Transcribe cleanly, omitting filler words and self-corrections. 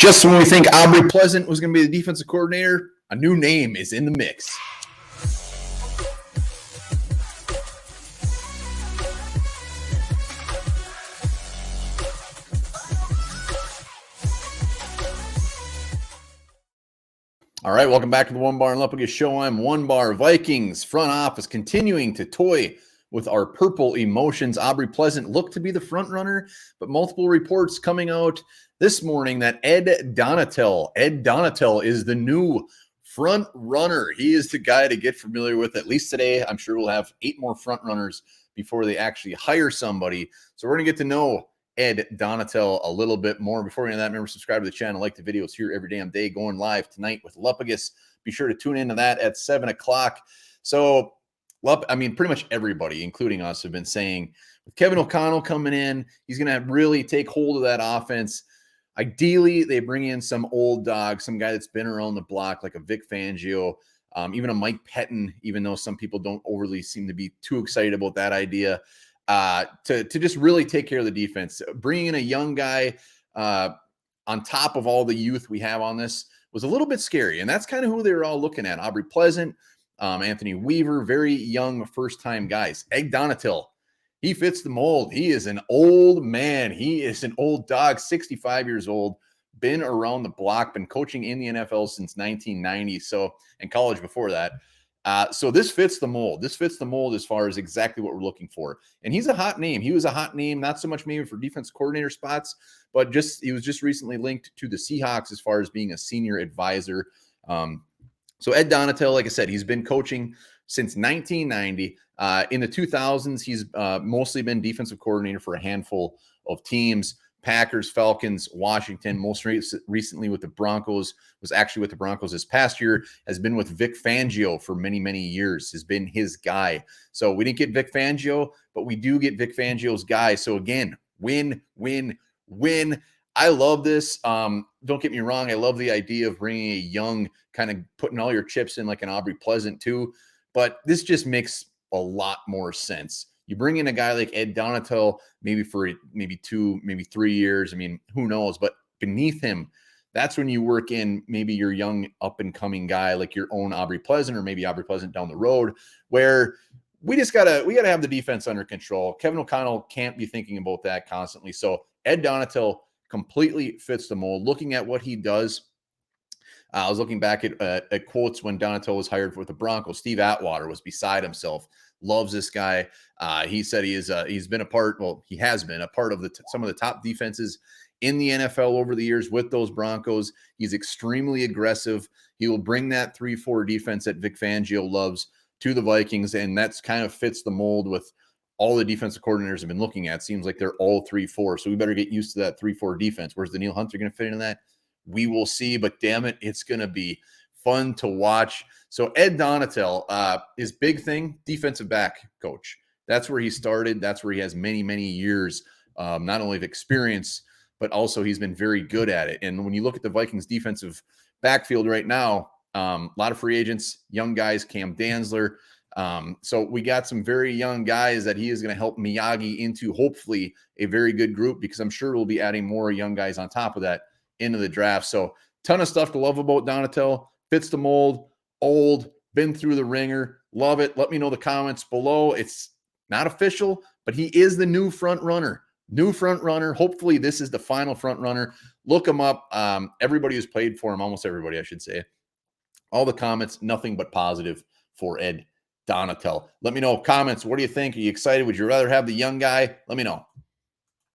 Just when we think Aubrey Pleasant was going to be the defensive coordinator, a new name is in the mix. All right, welcome back to the One Bar and Lepage Show. I'm One Bar. Vikings front office continuing to toy with our purple emotions. Aubrey Pleasant looked to be the front runner, but multiple reports coming out this morning that Ed Donatel is the new front runner. He is the guy to get familiar with, at least today. I'm sure we'll have 8 more front runners before they actually hire somebody. So we're going to get to know Ed Donatel a little bit more. Before we get into that, remember, subscribe to the channel, like the videos here every damn day, going live tonight with Lepage. Be sure to tune into that at 7 o'clock. So, pretty much everybody, including us, have been saying with Kevin O'Connell coming in, he's going to really take hold of that offense. Ideally, they bring in some old dog, some guy that's been around the block, like a Vic Fangio, even a Mike Pettin, even though some people don't overly seem to be too excited about that idea. To just really take care of the defense. Bringing in a young guy on top of all the youth we have on this was a little bit scary, and that's kind of who they were all looking at. Aubrey Pleasant, Anthony Weaver, very young first-time guys. Ed Donatel, he fits the mold. He is an old man. He is an old dog, 65 years old, been around the block, been coaching in the NFL since 1990, and college before that. So this fits the mold. This fits the mold as far as exactly what we're looking for. And he's a hot name. He was a hot name, not so much maybe for defense coordinator spots, but he was just recently linked to the Seahawks as far as being a senior advisor. So Ed Donatel, like I said, he's been coaching since 1990. In the 2000s, he's mostly been defensive coordinator for a handful of teams. Packers, Falcons, Washington, most recently with the Broncos, was actually with the Broncos this past year, has been with Vic Fangio for many, many years, has been his guy. So we didn't get Vic Fangio, but we do get Vic Fangio's guy. So again, win, win, win. I love this. Don't get me wrong. I love the idea of bringing a young, kind of putting all your chips in like an Aubrey Pleasant too, but this just makes a lot more sense. You bring in a guy like Ed Donatel, maybe for 2, maybe 3 years. I mean, who knows? But beneath him, that's when you work in maybe your young up-and-coming guy like your own Aubrey Pleasant, or maybe Aubrey Pleasant down the road, where we gotta have the defense under control. Kevin O'Connell can't be thinking about that constantly. So Ed Donatel completely fits the mold. Looking at what he does, I was looking back at quotes when Donatel was hired with the Broncos. Steve Atwater was beside himself. Loves this guy. He said he has been a part of some of the top defenses in the NFL over the years with those Broncos. He's extremely aggressive. He will bring that 3-4 defense that Vic Fangio loves to the Vikings, and that's kind of fits the mold with all the defensive coordinators have been looking at. Seems like they're all 3-4, so we better get used to that 3-4 defense. Where's Danielle Hunter going to fit into that? We will see, but damn it, it's going to be fun to watch. So Ed Donatel, his big thing, defensive back coach. That's where he started. That's where he has many, many years, not only of experience, but also he's been very good at it. And when you look at the Vikings defensive backfield right now, a lot of free agents, young guys, Cam Dantzler. So we got some very young guys that he is going to help Miyagi into hopefully a very good group, because I'm sure we'll be adding more young guys on top of that into the draft. So ton of stuff to love about Donatel. Fits the mold, old, been through the ringer. Love it. Let me know in the comments below. It's not official, but he is the new front runner. Hopefully this is the final front runner. Look him up. Everybody who's played for him, almost everybody, I should say. All the comments, nothing but positive for Ed Donatel. Let me know comments. What do you think? Are you excited? Would you rather have the young guy? Let me know.